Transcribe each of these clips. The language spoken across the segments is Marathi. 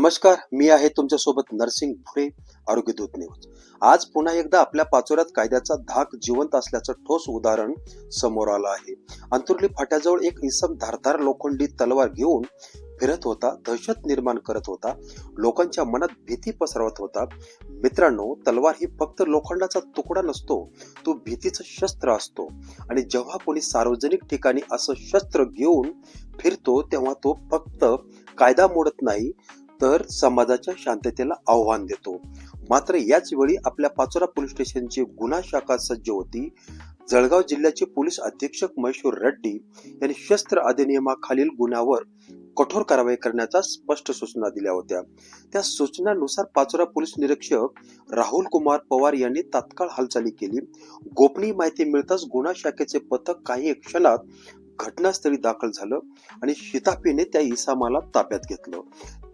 नमस्कार, मी आहे तुमच्यासोबत नरसिंग भुरे, आरोग्य दूत न्यूज. आज पुन्हा एकदा आपल्या पाचोऱ्यात कायद्याचा धाक जिवंत असल्याचं ठोस उदाहरण समोर आलं आहे. अंतुर्ली फाट्याजवळ एक इसम धारदार लोखंडी तलवार घेऊन फिरत होता, दहशत निर्माण करत होता, लोकांच्या मनात भीती पसरवत होता. मित्रांनो, तलवार ही फक्त लोखंडाचा तुकडा नसतो, तो भीतीचं शस्त्र असतो. आणि जेव्हा कोणी सार्वजनिक ठिकाणी असं शस्त्र घेऊन फिरतो, तेव्हा तो फक्त कायदा मोडत नाही, तर समाजाच्या शांततेला आव्हान देतो. मात्र याच वेळी आपल्या पाचोरा पोलीस स्टेशनची गुन्हा शाखा सज्ज होती. जळगाव जिल्ह्याचे पोलीस अधीक्षक महेश्वर रेड्डी यांनी शस्त्र अधिनियमाखालील गुन्ह्यावर कठोर कारवाई करण्याच्या स्पष्ट सूचना दिल्या होत्या. त्या सूचनानुसार पाचोरा पोलीस निरीक्षक राहुल कुमार पवार यांनी तात्काळ हालचाली केली. गोपनीय माहिती मिळताच गुन्हा शाखेचे पथक काही क्षणात घटनास्थळी दाखल झालं आणि शिताफीने त्या इसामाला ताब्यात घेतलं.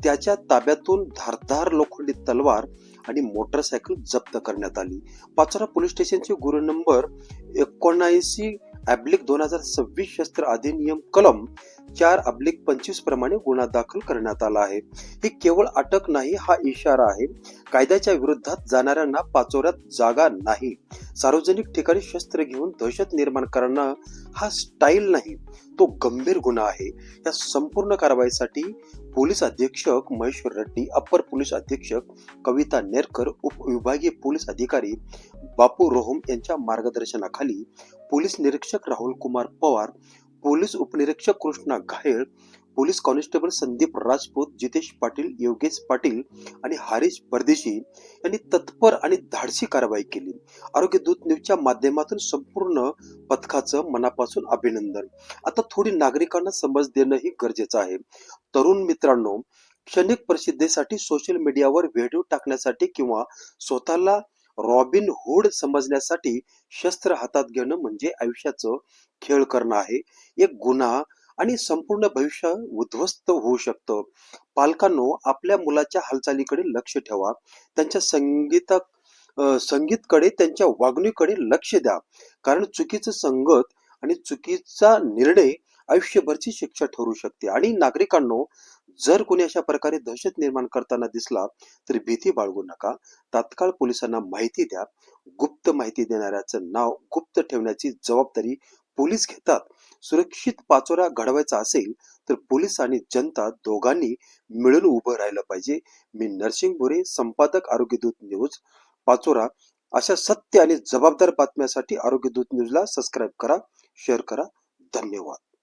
त्याच्या ताब्यातून धारदार लोखंडी तलवार आणि मोटरसायकल जप्त करण्यात आली. पाचोरा पोलीस स्टेशनचे गुन्हा नंबर 79/2026 शस्त्र अधिनियम कलम 4/25 प्रमाणे गुन्हा दाखल करण्यात आला आहे. ही केवळ अटक नाही, हा इशारा आहे. कायद्याच्या विरोधात जाणाऱ्यांना पाचोऱ्यात जागा नाही. सार्वजनिक ठिकाणी शस्त्र घेऊन दहशत निर्माण करणं हा स्टाईल नाही, तो गंभीर गुन्हा आहे. या संपूर्ण कारवाईसाठी पोलीस अधीक्षक महेश्वर रेड्डी, अप्पर पोलीस अधीक्षक कविता नेरकर, उपविभागीय पोलीस अधिकारी बापू रोहम यांच्या मार्गदर्शनाखाली पोलीस निरीक्षक राहुल कुमार पवार, पोलीस उपनिरीक्षक कृष्णा घायल, पोलीस कॉन्स्टेबल संदीप राजपूत, जितेश पाटील, योगेश पाटील आणि हरीश परदेशी यांनी तत्पर आणि धाडसी कारवाई केली. आरोग्य दूत न्यूजच्या माध्यमातून संपूर्ण पथकाचं मनापासून अभिनंदन. आता थोडी नागरिकांना समज देणंही गरजेचं आहे. तरुण मित्रांनो, क्षणिक प्रसिद्धीसाठी सोशल मीडियावर व्हिडिओ टाकण्यासाठी किंवा स्वतःला रॉबिन हुड समजण्यासाठी शस्त्र हातात घेणं म्हणजे आयुष्याचं खेळ करणं आहे. एक गुन्हा आणि संपूर्ण भविष्य उद्ध्वस्त होऊ शकतं. पालकांनो, आपल्या मुलाच्या हालचालीकडे लक्ष ठेवा. त्यांच्या संगीतकडे, त्यांच्या वागणुकीकडे लक्ष द्या. कारण चुकीचं संगत आणि चुकीचा निर्णय आयुष्यभरची शिक्षा ठरू शकते. आणि नागरिकांनो, जर कोणी अशा प्रकारे दहशत निर्माण करताना दिसला तर भीती बाळगू नका. तात्काळ पोलिसांना माहिती द्या. गुप्त माहिती देणाऱ्याचं नाव गुप्त ठेवण्याची जबाबदारी पोलीस घेतात. सुरक्षित पाचोरा घडवायचा असेल तर पोलीस आणि जनता दोघांनी मिळून उभं राहिलं पाहिजे. मी नरसिंग भुरे, संपादक, आरोग्य दूत न्यूज, पाचोरा. अशा सत्य आणि जबाबदार बातम्यासाठी आरोग्य दूत न्यूजला सबस्क्राईब करा, शेअर करा. धन्यवाद.